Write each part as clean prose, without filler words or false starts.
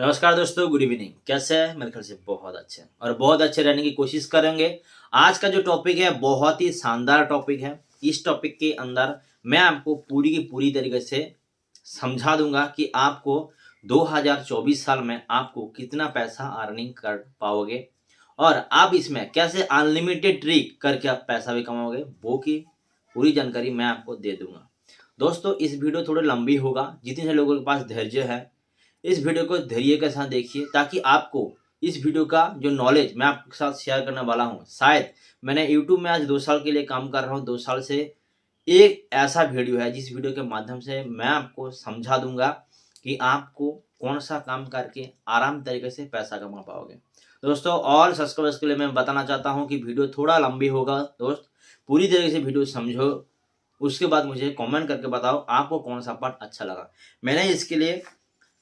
नमस्कार दोस्तों, good evening. कैसे हैं? मेरे ख्याल से बहुत अच्छे हैं और बहुत अच्छे रहने की कोशिश करेंगे। आज का जो टॉपिक है बहुत ही शानदार टॉपिक है। इस टॉपिक के अंदर मैं आपको पूरी की पूरी तरीके से समझा दूंगा कि आपको 2024 साल में आपको कितना पैसा अर्निंग कर पाओगे और आप इसमें कैसे अनलिमिटेड ट्रिक करके आप पैसा भी कमाओगे, वो की पूरी जानकारी मैं आपको दे दूंगा। दोस्तों, इस वीडियो थोड़ी लंबी होगा। जितने से लोगों के पास धैर्य है, इस वीडियो को धैर्य के साथ देखिए ताकि आपको इस वीडियो का जो नॉलेज मैं आपके साथ शेयर करने वाला हूँ, शायद मैंने यूट्यूब में आज 2 साल के लिए काम कर रहा हूँ। 2 साल से एक ऐसा वीडियो है जिस वीडियो के माध्यम से मैं आपको समझा दूंगा कि आपको कौन सा काम करके आराम तरीके से पैसा कमा पाओगे। दोस्तों, ऑल सब्सक्राइबर्स के लिए मैं बताना चाहता हूँ कि वीडियो थोड़ा लंबी होगा। दोस्त, पूरी तरीके से वीडियो समझो, उसके बाद मुझे कमेंट करके बताओ आपको कौन सा पार्ट अच्छा लगा। मैंने इसके लिए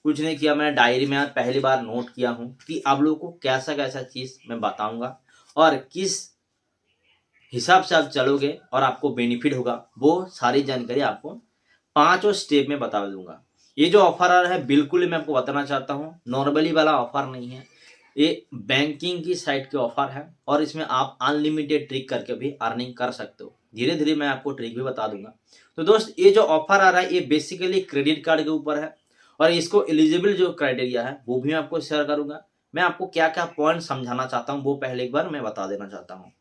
कुछ नहीं किया, मैंने डायरी में आज पहली बार नोट किया हूँ कि आप लोगों को कैसा कैसा चीज़ मैं बताऊंगा और किस हिसाब से आप चलोगे और आपको बेनिफिट होगा, वो सारी जानकारी आपको पांचों स्टेप में बता दूंगा। ये जो ऑफर आ रहा है बिल्कुल ही मैं आपको बताना चाहता हूँ, नॉर्मली वाला ऑफर नहीं है। ये बैंकिंग की साइट के ऑफर है और इसमें आप अनलिमिटेड ट्रिक करके भी अर्निंग कर सकते हो। धीरे धीरे मैं आपको ट्रिक भी बता दूंगा। तो दोस्त, ये जो ऑफर आ रहा है ये बेसिकली क्रेडिट कार्ड के ऊपर है और इसको एलिजिबल जो क्राइटेरिया है वो भी मैं आपको शेयर करूंगा। मैं आपको क्या क्या पॉइंट समझाना चाहता हूँ वो पहले एक बार मैं बता देना चाहता हूँ।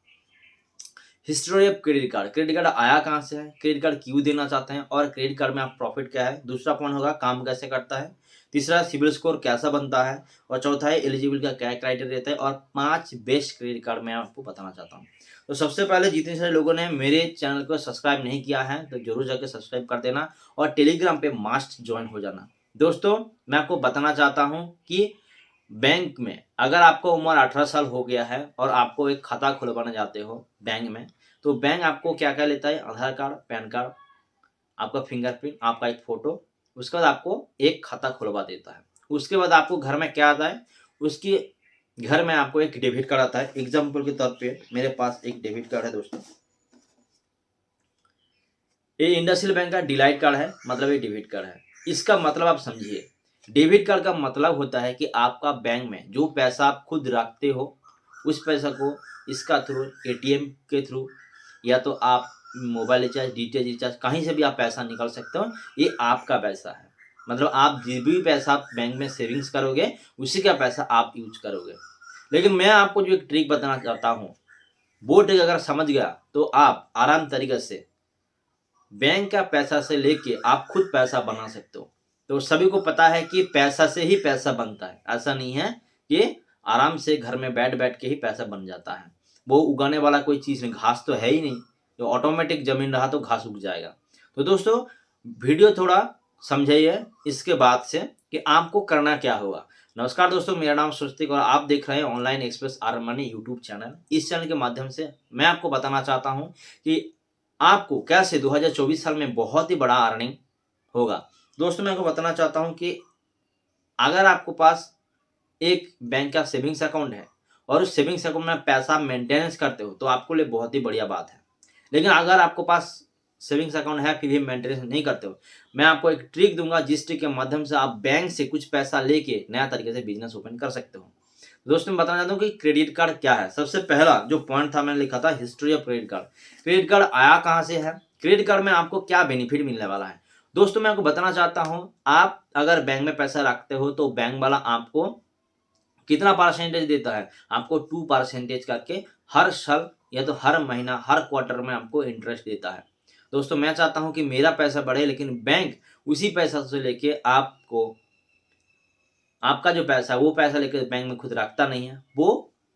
History of credit card, credit card आया कहाँ से है, क्रेडिट कार्ड क्यों देना चाहते हैं और क्रेडिट कार्ड में आप प्रॉफिट क्या है। दूसरा पॉइंट होगा काम कैसे करता है। तीसरा, सिबिल स्कोर कैसा बनता है। और चौथा है एलिजिबल का क्या क्राइटेरिया रहता है। और 5 बेस्ट क्रेडिट कार्ड मैं आपको बताना चाहता हूँ। तो सबसे पहले जितने सारे लोगों ने मेरे चैनल को सब्सक्राइब नहीं किया है तो जरूर जाकर सब्सक्राइब कर देना और टेलीग्राम पे मस्ट ज्वाइन हो जाना। दोस्तों, मैं आपको बताना चाहता हूँ कि बैंक में अगर आपको उम्र 18 साल हो गया है और आपको एक खाता खुलवाना चाहते हो बैंक में, तो बैंक आपको क्या क्या लेता है, आधार कार्ड, पैन कार्ड, आपका फिंगरप्रिंट, आपका एक फोटो, उसके बाद आपको एक खाता खुलवा देता है। उसके बाद आपको घर में क्या आता है, उसके घर में आपको एक डेबिट कार्ड आता है। एग्जाम्पल के तौर पे मेरे पास एक डेबिट कार्ड है दोस्तों, ये इंडसइंड बैंक का डिलाइट कार्ड है, मतलब ये डेबिट कार्ड है। इसका मतलब आप समझिए, डेबिट कार्ड का मतलब होता है कि आपका बैंक में जो पैसा आप खुद रखते हो उस पैसा को इसका थ्रू, एटीएम के थ्रू, या तो आप मोबाइल रिचार्ज, डीटीएच रिचार्ज, कहीं से भी आप पैसा निकाल सकते हो। ये आपका पैसा है, मतलब आप जो भी पैसा आप बैंक में सेविंग्स करोगे उसी का पैसा आप यूज करोगे। लेकिन मैं आपको जो एक ट्रिक बताना चाहता हूँ, वो ट्रिक अगर समझ गया तो आप आराम तरीके से बैंक का पैसा से लेके आप खुद पैसा बना सकते हो। तो सभी को पता है कि पैसा से ही पैसा बनता है, ऐसा नहीं है कि आराम से घर में बैठ बैठ के ही पैसा बन जाता है। वो उगाने वाला कोई चीज़ नहीं, घास तो है ही नहीं, तो ऑटोमेटिक जमीन रहा तो घास उग जाएगा। तो दोस्तों, वीडियो थोड़ा समझिए इसके बाद से कि आपको करना क्या होगा। नमस्कार दोस्तों, मेरा नाम स्वस्तिक और आप देख रहे हैं online express earn money YouTube channel. इस चैनल के माध्यम से मैं आपको बताना चाहता हूँ कि आपको कैसे 2024 साल में बहुत ही बड़ा अर्निंग होगा। दोस्तों, मैं आपको बताना चाहता हूं कि अगर आपको पास एक बैंक का सेविंग्स अकाउंट है और उस सेविंग्स अकाउंट में पैसा मेंटेनेंस करते हो तो आपको लिए बहुत ही बढ़िया बात है। लेकिन अगर आपको पास सेविंग्स अकाउंट है फिर भी मेंटेनेंस नहीं करते हो, मैं आपको एक ट्रिक दूंगा जिस ट्रिक के माध्यम से आप बैंक से कुछ पैसा लेके नया तरीके से बिजनेस ओपन कर सकते हो। दोस्तों, मैं बताना चाहता हूँ कि क्रेडिट कार्ड क्या है। सबसे पहला जो पॉइंट था मैंने लिखा था history of credit card. Credit card आया कहाँ से है, क्रेडिट कार्ड में आपको क्या बेनिफिट मिलने वाला है। दोस्तों, मैं आपको बताना चाहता हूँ, आप अगर बैंक में पैसा रखते हो तो बैंक वाला आपको कितना परसेंटेज देता है, आपको 2% करके हर साल या तो हर महीना हर क्वार्टर में आपको इंटरेस्ट देता है। दोस्तों, मैं चाहता हूँ कि मेरा पैसा बढ़े लेकिन बैंक उसी पैसा से लेके आपको, आपका जो पैसा है वो पैसा लेकर बैंक में खुद रखता नहीं है, वो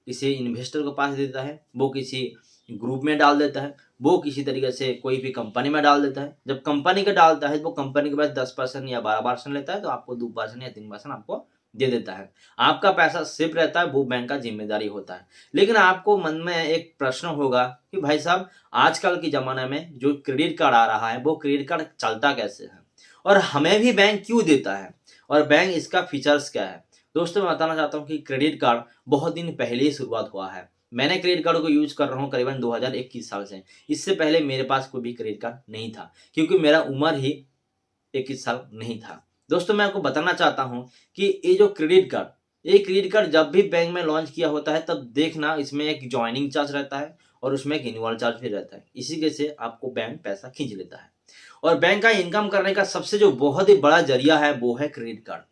किसी इन्वेस्टर को पास देता है, वो किसी ग्रुप में डाल देता है, वो किसी तरीके से कोई भी कंपनी में डाल देता है। जब कंपनी का डालता है तो वो कंपनी के पास 10% या 12% लेता है, तो आपको 2% या 3% आपको दे देता है। आपका पैसा सेफ रहता है, वो बैंक का जिम्मेदारी होता है। लेकिन आपको मन में एक प्रश्न होगा कि भाई साहब, आजकल के ज़माने में जो क्रेडिट कार्ड आ रहा है वो क्रेडिट कार्ड चलता कैसे है और हमें भी बैंक क्यों देता है और बैंक इसका फीचर्स क्या है। दोस्तों, मैं बताना चाहता हूँ कि क्रेडिट कार्ड बहुत दिन पहले ही शुरुआत हुआ है। मैंने क्रेडिट कार्ड को यूज़ कर रहा हूँ करीबन 2021 साल से। इससे पहले मेरे पास कोई भी क्रेडिट कार्ड नहीं था क्योंकि मेरा उम्र ही 21 साल नहीं था। दोस्तों मैं आपको बताना चाहता हूँ कि ये जो क्रेडिट कार्ड जब भी बैंक में लॉन्च किया होता है तब देखना इसमें एक ज्वाइनिंग चार्ज रहता है और उसमें एक इन्वॉल्व चार्ज भी रहता है। इसी के से आपको बैंक पैसा खींच लेता है और बैंक का इनकम करने का सबसे जो बहुत ही बड़ा जरिया है वो है क्रेडिट कार्ड।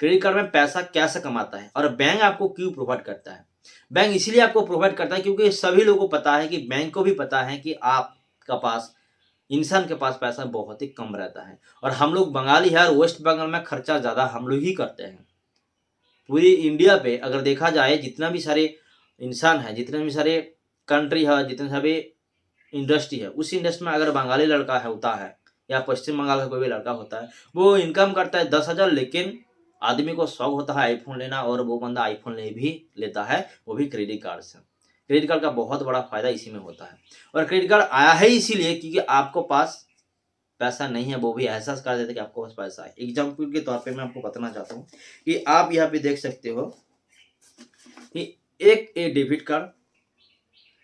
क्रेडिट कार्ड में पैसा कैसे कमाता है और बैंक आपको क्यों प्रोवाइड करता है? बैंक इसलिए आपको प्रोवाइड करता है क्योंकि सभी लोगों को पता है कि बैंक को भी पता है कि आपका पास इंसान के पास पैसा बहुत ही कम रहता है और हम लोग बंगाली है और वेस्ट बंगाल में खर्चा ज़्यादा हम लोग ही करते हैं। पूरी इंडिया पे अगर देखा जाए जितना भी सारे इंसान है, जितने भी सारे कंट्री है, जितने सारे इंडस्ट्री है, उस इंडस्ट्री में अगर बंगाली लड़का है होता है या पश्चिम बंगाल का कोई भी लड़का होता है, वो इनकम करता है 10,000, लेकिन आदमी को शौक होता है आईफोन लेना और वो बंदा आईफोन ले भी लेता है, वो भी क्रेडिट कार्ड से। क्रेडिट कार्ड का बहुत बड़ा फायदा इसी में होता है और क्रेडिट कार्ड आया है इसीलिए क्योंकि आपको पास पैसा नहीं है वो भी एहसास कर देते कि आपको पास पैसा है। एग्जाम्पल के तौर पे मैं आपको बताना चाहता हूँ कि आप यहाँ पे देख सकते हो कि एक डेबिट कार्ड,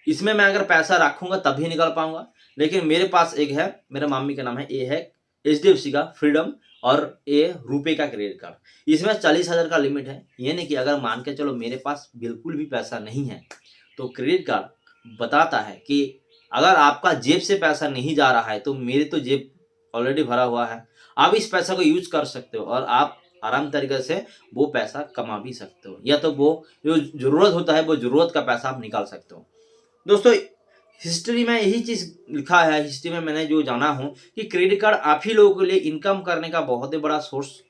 इसमें मैं अगर पैसा रखूंगा तभी निकाल पाऊंगा, लेकिन मेरे पास एक है, मेरे मामी का नाम है, ये है HDFC का फ्रीडम और ये रुपए का क्रेडिट कार्ड। इसमें 40,000 का लिमिट है। ये नहीं कि अगर मान के चलो मेरे पास बिल्कुल भी पैसा नहीं है तो क्रेडिट कार्ड बताता है कि अगर आपका जेब से पैसा नहीं जा रहा है तो मेरे तो जेब ऑलरेडी भरा हुआ है, आप इस पैसा को यूज कर सकते हो और आप आराम तरीके से वो पैसा कमा भी सकते हो, या तो वो जो जरूरत होता है वो जरूरत का पैसा आप निकाल सकते हो। दोस्तों हिस्ट्री में यही चीज लिखा है, हिस्ट्री में मैंने जो जाना हूं कि क्रेडिट कार्ड आप ही लोगों के लिए इनकम करने का बहुत ही बड़ा सोर्स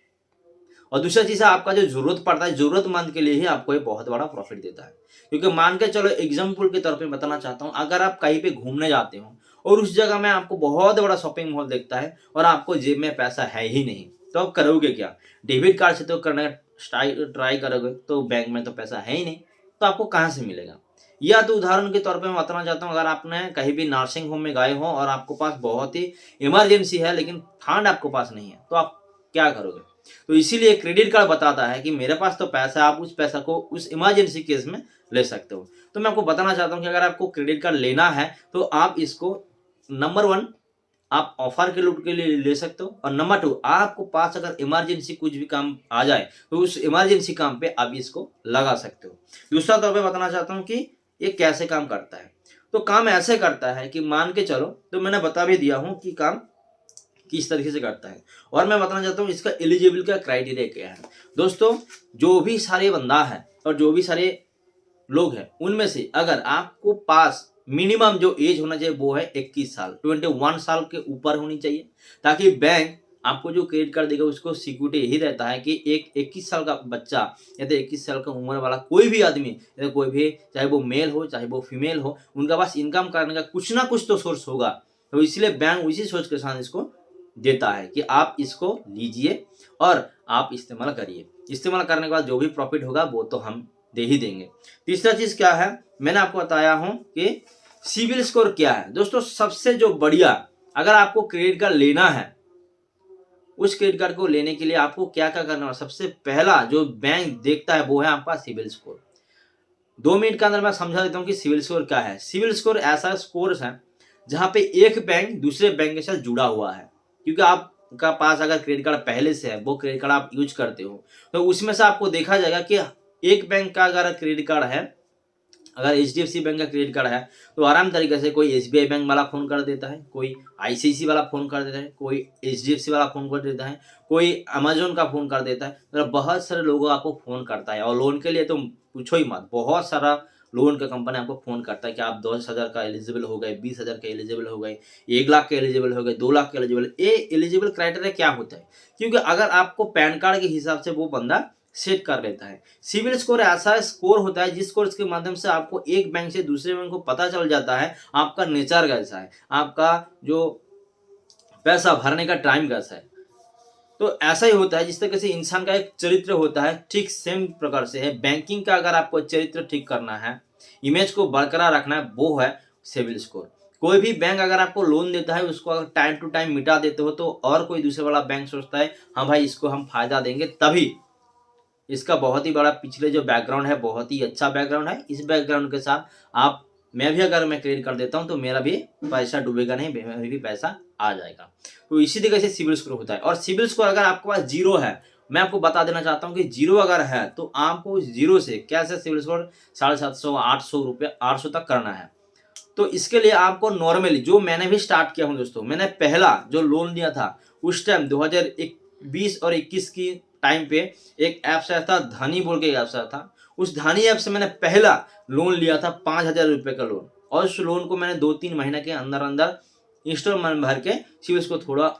और दूसरा चीज है आपका जो जरूरत पड़ता है जरूरतमंद के लिए ही आपको ये बहुत बड़ा प्रॉफिट देता है। क्योंकि मान के चलो एग्जाम्पल के तौर पे बताना चाहता हूँ, अगर आप कहीं पे घूमने जाते हो और उस जगह में आपको बहुत बड़ा शॉपिंग मॉल देखता है और आपको जेब में पैसा है ही नहीं, तो आप करोगे क्या? डेबिट कार्ड से तो करने का ट्राई करोगे, तो बैंक में तो पैसा है ही नहीं, तो आपको कहाँ से मिलेगा? या तो उदाहरण के तौर पे मैं बताना चाहता हूँ, अगर आपने कहीं भी नर्सिंग होम में गए हो और आपको पास बहुत ही इमरजेंसी है लेकिन फंड आपको पास नहीं है, तो आप क्या करोगे? तो इसीलिए क्रेडिट कार्ड बताता है कि मेरे पास तो पैसा, आप उस पैसा को उस इमरजेंसी केस में ले सकते हो। तो मैं आपको बताना चाहता हूँ कि अगर आपको क्रेडिट कार्ड लेना है तो आप इसको नंबर 1 आप ऑफर के लूट के लिए ले सकते हो और नंबर 2 आपको पास अगर इमरजेंसी कुछ भी काम आ जाए तो उस इमरजेंसी काम पे आप इसको लगा सकते हो। दूसरा तौर पे बताना चाहता हूँ कि ये कैसे काम करता है। तो काम ऐसे करता है कि मान के चलो, तो मैंने बता भी दिया हूँ कि काम किस तरीके से करता है और मैं बताना चाहता हूँ इसका एलिजिबल का क्राइटेरिया क्या है। दोस्तों जो भी सारे बंदा है और जो भी सारे लोग हैं उनमें से अगर आपको पास मिनिमम जो एज होना चाहिए वो है 21 साल, 21 साल के ऊपर होनी चाहिए, ताकि बैंक आपको जो क्रेडिट कार्ड देगा उसको सिक्योरिटी यही रहता है कि एक 21 साल का बच्चा या तो 21 साल का उम्र वाला कोई भी आदमी या कोई भी, चाहे वो मेल हो चाहे वो फीमेल हो, उनका पास इनकम करने का कुछ ना कुछ तो सोर्स होगा। तो इसलिए बैंक उसी सोच के साथ इसको देता है कि आप इसको लीजिए और आप इस्तेमाल करिए। इस्तेमाल करने के बाद जो भी प्रॉफिट होगा वो तो हम दे ही देंगे। तीसरा चीज क्या है, मैंने आपको बताया हूं कि सिविल स्कोर क्या है। दोस्तों सबसे जो बढ़िया, अगर आपको क्रेडिट कार्ड लेना है, उस क्रेडिट कार्ड को लेने के लिए आपको क्या क्या करना है, सबसे पहला जो बैंक देखता है वो है आपका सिविल स्कोर। 2 मिनट के अंदर मैं समझा देता हूँ कि सिविल स्कोर क्या है। सिविल स्कोर ऐसा स्कोर है जहाँ पे एक बैंक दूसरे बैंक के साथ जुड़ा हुआ है, क्योंकि आपका पास अगर क्रेडिट कार्ड पहले से है, वो क्रेडिट कार्ड आप यूज करते हो, तो उसमें से आपको देखा जाएगा कि एक बैंक का अगर क्रेडिट कार्ड है, अगर HDFC बैंक का क्रेडिट कार्ड है तो आराम तरीके से कोई SBI बैंक वाला फोन कर देता है, कोई ICICI वाला फोन कर देता है, कोई HDFC वाला फोन कर देता है, कोई अमेजोन का फोन कर देता है। मतलब बहुत सारे लोगों आपको फोन करता है और लोन के लिए तो पूछो ही मत, बहुत सारा लोन का कंपनी आपको फोन करता है कि आप 10,000 का एलिजिबल हो गए, 20,000 का एलिजिबल हो गए, 1 लाख के एलिजिबल हो गए, 2 लाख के एलिजिबल। ये एलिजिबल क्राइटेरिया क्या होता है? क्योंकि अगर आपको पैन कार्ड के हिसाब से वो बंदा सेट कर लेता है। सिविल स्कोर ऐसा स्कोर होता है जिस स्कोर के माध्यम से आपको एक बैंक से दूसरे बैंक को पता चल जाता है आपका नेचर कैसा है, आपका जो पैसा भरने का टाइम कैसा है। तो ऐसा ही होता है जिस तरीके से इंसान का एक चरित्र होता है, ठीक सेम प्रकार से है बैंकिंग का। अगर आपको चरित्र ठीक करना है, इमेज को बरकरार रखना है, वो है सिविल स्कोर। कोई भी बैंक अगर आपको लोन देता है उसको अगर टाइम टू टाइम मिटा देते हो तो और कोई दूसरे वाला बैंक सोचता है हाँ भाई इसको हम फायदा देंगे, तभी। इसका बहुत ही बड़ा पिछले जो बैकग्राउंड है बहुत ही अच्छा बैकग्राउंड है। इस बैकग्राउंड के साथ आप मैं भी अगर मैं क्रेडिट कार्ड देता हूँ तो मेरा भी पैसा डूबेगा नहीं, मेरा भी पैसा आ जाएगा। तो इसी तरीके से सिविल स्कोर होता है। और सिविल स्कोर अगर आपके पास जीरो है, मैं आपको बता देना चाहता हूँ कि जीरो अगर है तो आपको जीरो से कैसे सिविल स्कोर 750 800 रुपये 800 तक करना है। तो इसके लिए आपको नॉर्मली जो मैंने भी स्टार्ट किया हूँ दोस्तों, मैंने पहला जो लोन लिया था उस टाइम 2020 और 21 की टाइम पे एक ऐप्स आया था, धनी बोल के एक ऐप्स आया था। उस धनी ऐप से मैंने पहला लोन लिया था 5,000 रुपये का लोन, और उस लोन को मैंने 2-3 महीने के अंदर अंदर इंस्टॉलमेंट भर के सिविल को थोड़ा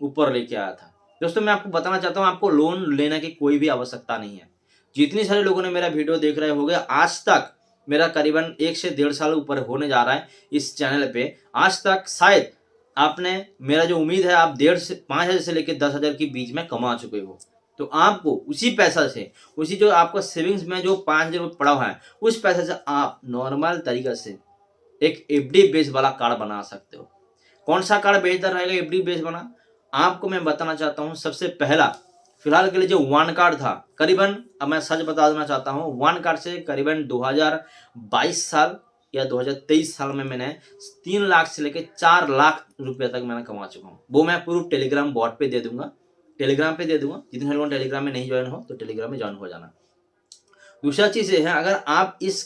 ऊपर लेके आया था। दोस्तों मैं आपको बताना चाहता हूँ, आपको लोन लेने की कोई भी आवश्यकता नहीं है। जितनी सारे लोगों ने मेरा वीडियो देख रहे होंगे आज तक, मेरा करीबन 1 से 1.5 साल ऊपर होने जा रहा है इस चैनल पे, आज तक शायद आपने, मेरा जो उम्मीद है आप 1.5 से 5,000 से लेकर 10,000 के बीच में कमा चुके हो। तो आपको उसी पैसा से, उसी जो आपका सेविंग्स में जो 5,000 रुपये पड़ा हुआ है, उस पैसे से आप नॉर्मल तरीके से एक एफडी बेस वाला कार्ड बना सकते हो। कौन सा कार्ड बेहतर रहेगा एफडी बेस बना, आपको मैं बताना चाहता हूँ। सबसे पहला फिलहाल के लिए जो वन कार्ड था, करीबन, अब मैं सच बता देना चाहता हूँ, वन कार्ड से करीबन 2022 साल या 2023 साल में मैंने 3 लाख से लेकर 4 लाख रुपए तक मैंने कमा चुका हूँ। वो मैं प्रूफ टेलीग्राम बॉट पे दे दूंगा, टेलीग्राम पे दे दूंगा। जितने लोग टेलीग्राम में नहीं ज्वाइन हो तो टेलीग्राम में ज्वाइन हो जाना। दूसरा चीज़ ये है, अगर आप इस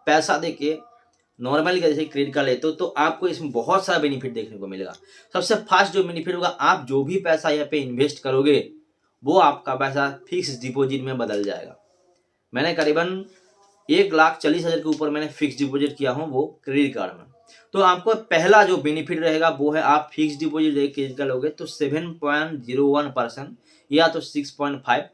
पैसा दे के नॉर्मली जैसे क्रेडिट कार्ड लेते हो तो आपको इसमें बहुत सारा बेनिफिट देखने को मिलेगा। सबसे फास्ट जो बेनिफिट होगा, आप जो भी पैसा यहाँ पे इन्वेस्ट करोगे वो आपका पैसा फिक्स डिपॉजिट में बदल जाएगा। मैंने करीबन 1,40,000 के ऊपर मैंने फिक्स डिपॉजिट किया हूँ वो क्रेडिट कार्ड में। तो आपको पहला जो बेनिफिट रहेगा वो है, आप फिक्स डिपॉजिट क्रेडिट कार्ड लोगे तो 7.01% या तो 6.5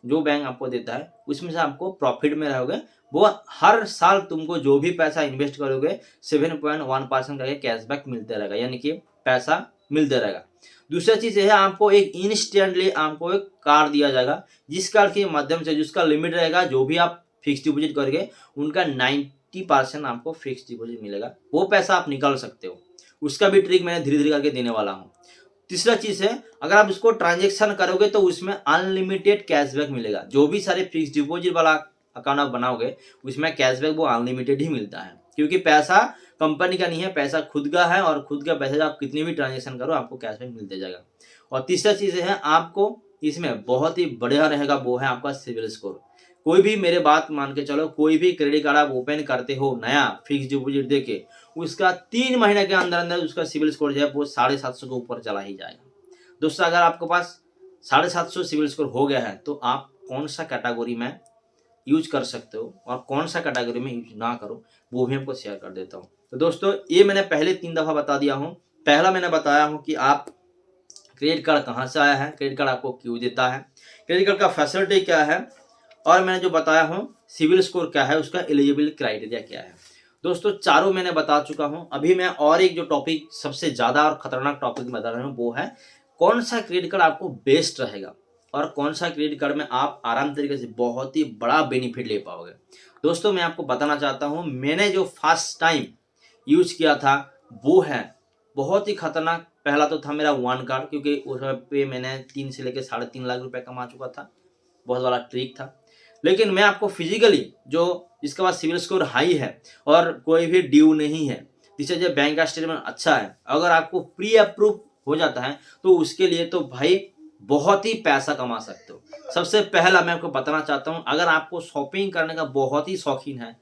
जो बैंक आपको देता है उसमें से आपको प्रॉफिट में रहोगे। वो हर साल तुमको जो भी पैसा इन्वेस्ट करोगे 7.1% करके कैशबैक मिलते रहेगा, यानी कि पैसा मिलते रहेगा। दूसरा चीज़ यह है, आपको एक इंस्टेंटली आपको एक कार्ड दिया जाएगा, जिस कार्ड के माध्यम से जिसका लिमिट रहेगा, जो भी आप फिक्स डिपॉजिट करोगे उनका 90% आपको फिक्स डिपॉजिट मिलेगा, वो पैसा आप निकाल सकते हो। उसका भी ट्रिक मैंने धीरे धीरे करके देने वाला हूँ। तीसरा चीज़ है, अगर आप इसको ट्रांजेक्शन करोगे तो उसमें अनलिमिटेड कैशबैक मिलेगा। जो भी सारे फिक्स डिपॉजिट वाला अकाउंट आप बनाओगे उसमें कैशबैक वो अनलिमिटेड ही मिलता है, क्योंकि पैसा कंपनी का नहीं है, पैसा खुद का है, और खुद का पैसा आप कितनी भी ट्रांजेक्शन करो आपको कैशबैक मिलते जाएगा। और तीसरा चीज़ है, आपको इसमें बहुत ही बढ़िया रहेगा वो है आपका सिविल स्कोर। कोई भी मेरे बात मान के चलो, कोई भी क्रेडिट कार्ड आप ओपन करते हो नया फिक्स डिपॉजिट दे के, उसका 3 महीने के अंदर अंदर उसका सिविल स्कोर जो है वो 750 के ऊपर चला ही जाएगा। दोस्तों अगर आपके पास 750 सिविल स्कोर हो गया है तो आप कौन सा कैटेगरी में यूज कर सकते हो और कौन सा कैटेगरी में यूज ना करो वो भी हमको शेयर कर देता हूँ। तो दोस्तों ये मैंने पहले 3 दफ़ा बता दिया हूँ। पहला मैंने बताया हूँ कि आप क्रेडिट कार्ड कहाँ से आया है, क्रेडिट कार्ड आपको क्यों देता है, क्रेडिट कार्ड का फैसिलिटी क्या है, और मैंने जो बताया हूँ सिविल स्कोर क्या है, उसका एलिजिबल क्राइटेरिया क्या है। दोस्तों चारों मैंने बता चुका हूँ। अभी मैं और एक जो टॉपिक सबसे ज़्यादा और खतरनाक टॉपिक बता रहा हूँ वो है कौन सा क्रेडिट कार्ड आपको बेस्ट रहेगा और कौन सा क्रेडिट कार्ड में आप आराम तरीके से बहुत ही बड़ा बेनिफिट ले पाओगे। दोस्तों मैं आपको बताना चाहता हूँ, मैंने जो फर्स्ट टाइम यूज किया था वो है बहुत ही खतरनाक। पहला तो था मेरा वन कार्ड, क्योंकि उस पे मैंने 3 से लेकर 3.5 लाख रुपए कमा चुका था, बहुत बड़ा ट्रिक था। लेकिन मैं आपको फिजिकली जो जिसके पास सिविल स्कोर हाई है और कोई भी ड्यू नहीं है, जिससे जो बैंक का स्टेटमेंट अच्छा है, अगर आपको प्री अप्रूव हो जाता है तो उसके लिए तो भाई बहुत ही पैसा कमा सकते हो। सबसे पहला मैं आपको बताना चाहता हूँ, अगर आपको शॉपिंग करने का बहुत ही शौकीन है,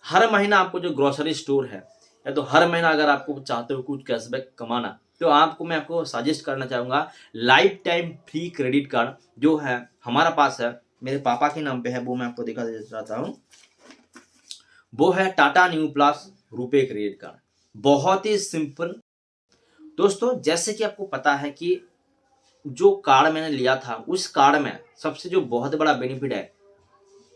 हर महीना आपको जो ग्रोसरी स्टोर है या तो हर महीना अगर आपको चाहते हो कुछ कैशबैक कमाना, तो आपको मैं आपको सजेस्ट करना चाहूँगा life time free credit card जो है हमारा पास है, मेरे पापा के नाम पे है, वो मैं आपको दिखा देना चाहता हूँ। वो है Tata new plus RuPay credit card. बहुत ही सिंपल। दोस्तों जैसे कि आपको पता है कि जो कार्ड मैंने लिया था उस कार्ड में सबसे जो बहुत बड़ा बेनिफिट है,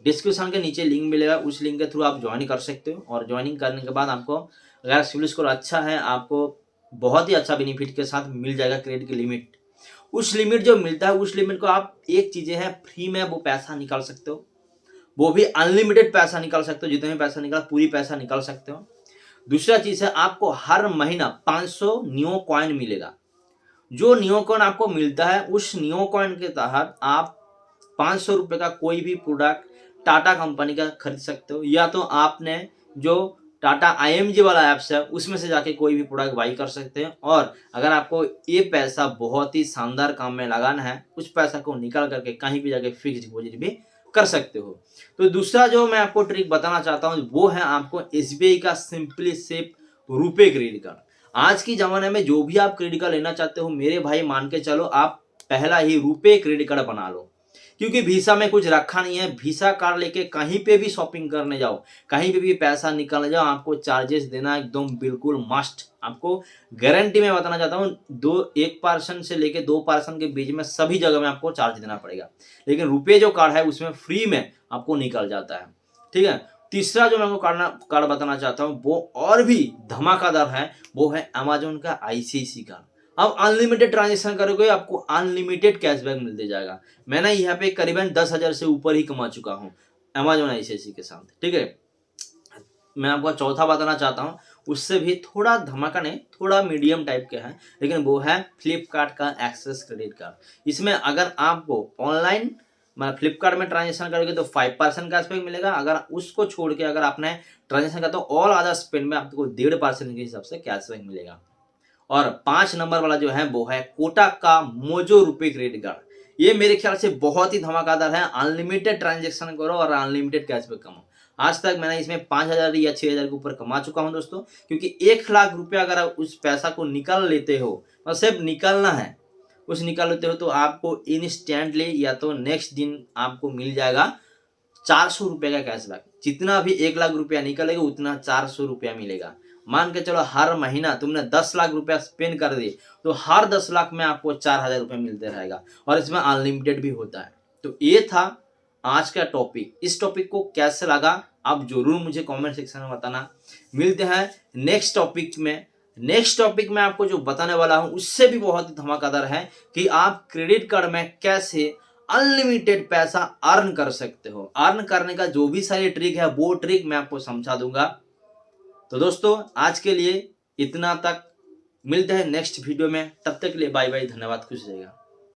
डिस्क्रिप्शन के नीचे लिंक मिलेगा, उस लिंक के थ्रू आप ज्वाइन कर सकते हो, और ज्वाइनिंग करने के बाद आपको अगर सिविल स्कोर अच्छा है आपको बहुत ही अच्छा बेनिफिट के साथ मिल जाएगा क्रेडिट की लिमिट। उस लिमिट जो मिलता है उस लिमिट को आप एक चीज़ें हैं फ्री में वो पैसा निकाल सकते हो, वो भी अनलिमिटेड पैसा निकाल सकते हो, जितने भी पैसा निकाल पूरी पैसा निकाल सकते हो। दूसरा चीज़ है आपको हर महीना 500 न्यू कॉइन मिलेगा। जो न्यू कॉइन आपको मिलता है उस न्यू कॉइन के तहत आप 500 रुपये का कोई भी प्रोडक्ट टाटा कंपनी का खरीद सकते हो, या तो आपने जो टाटा IMG वाला ऐप्स है, उसमें से जाके कोई भी प्रोडक्ट बाई कर सकते हैं। और अगर आपको ये पैसा बहुत ही शानदार काम में लगाना है, उस पैसा को निकाल करके कहीं भी जाके फिक्स डिपॉजिट भी कर सकते हो। तो दूसरा जो मैं आपको ट्रिक बताना चाहता हूँ वो है आपको SBI का simply safe RuPay credit card. आज की ज़माने में जो भी आप क्रेडिट कार्ड लेना चाहते हो मेरे भाई, मान के चलो आप पहला ही रुपे क्रेडिट कार्ड बना लो, क्योंकि वीसा में कुछ रखा नहीं है। वीसा कार्ड लेके कहीं पे भी शॉपिंग करने जाओ, कहीं पे भी पैसा निकालने जाओ, आपको चार्जेस देना एकदम बिल्कुल मस्ट। आपको गारंटी में बताना चाहता हूँ, 1% से लेके 2% के बीच में सभी जगह में आपको चार्ज देना पड़ेगा। लेकिन रुपे जो कार्ड है उसमें फ्री में आपको निकल जाता है, ठीक है। तीसरा जो मैं आपको कार्ड बताना चाहता हूँ वो और भी धमाकेदार है, वो है अमेजोन का ICICI कार्ड। अब अनलिमिटेड ट्रांजेक्शन करोगे आपको अनलिमिटेड कैशबैक मिलते जाएगा। मैंने यहाँ पे करीबन 10,000 से ऊपर ही कमा चुका हूँ अमेजोन ICICI के साथ, ठीक है। मैं आपको चौथा बताना चाहता हूँ, उससे भी थोड़ा धमाका नहीं, थोड़ा मीडियम टाइप के है, लेकिन वो है फ्लिपकार्ट का एक्सेस क्रेडिट कार्ड। इसमें अगर आपको ऑनलाइन मतलब फ्लिपकार्ट में ट्रांजेक्शन करोगे तो 5% कैशबैक मिलेगा। अगर उसको छोड़ के अगर आपने ट्रांजेक्शन किया तो ऑल अदर स्पेंड में आपको 1.5% के हिसाब से कैशबैक मिलेगा। और 5 नंबर वाला जो है वो है कोटक का मोजो रुपे क्रेडिट कार्ड। ये मेरे ख्याल से बहुत ही धमाकेदार है। अनलिमिटेड ट्रांजेक्शन करो और अनलिमिटेड कैशबैक कमाओ। आज तक मैंने इसमें 5,000 या 6,000 के ऊपर कमा चुका हूं दोस्तों, क्योंकि 1 लाख रुपया अगर आप उस पैसा को निकाल लेते हो, और सिर्फ निकालना है, उस निकाल लेते हो तो आपको इंस्टेंटली या तो नेक्स्ट दिन आपको मिल जाएगा 400 रुपये का कैशबैक। जितना भी 1 लाख रुपया निकलेगा उतना 400 रुपया मिलेगा। मान के चलो हर महीना तुमने 10 लाख रुपया स्पेंड कर दिए तो हर 10 लाख में आपको 4,000 रुपये मिलते रहेगा, और इसमें अनलिमिटेड भी होता है। तो ये था आज का टॉपिक। इस टॉपिक को कैसे लगा आप जरूर मुझे कमेंट सेक्शन में बताना। मिलते हैं नेक्स्ट टॉपिक में। नेक्स्ट टॉपिक में आपको जो बताने वाला हूं उससे भी बहुत ही धमाकेदार है कि आप क्रेडिट कार्ड में कैसे अनलिमिटेड पैसा अर्न कर सकते हो। अर्न करने का जो भी सारी ट्रिक है वो ट्रिक मैं आपको समझा दूंगा। तो दोस्तों आज के लिए इतना तक, मिलते हैं नेक्स्ट वीडियो में। तब तक के लिए बाय बाय, धन्यवाद, खुश रहिएगा।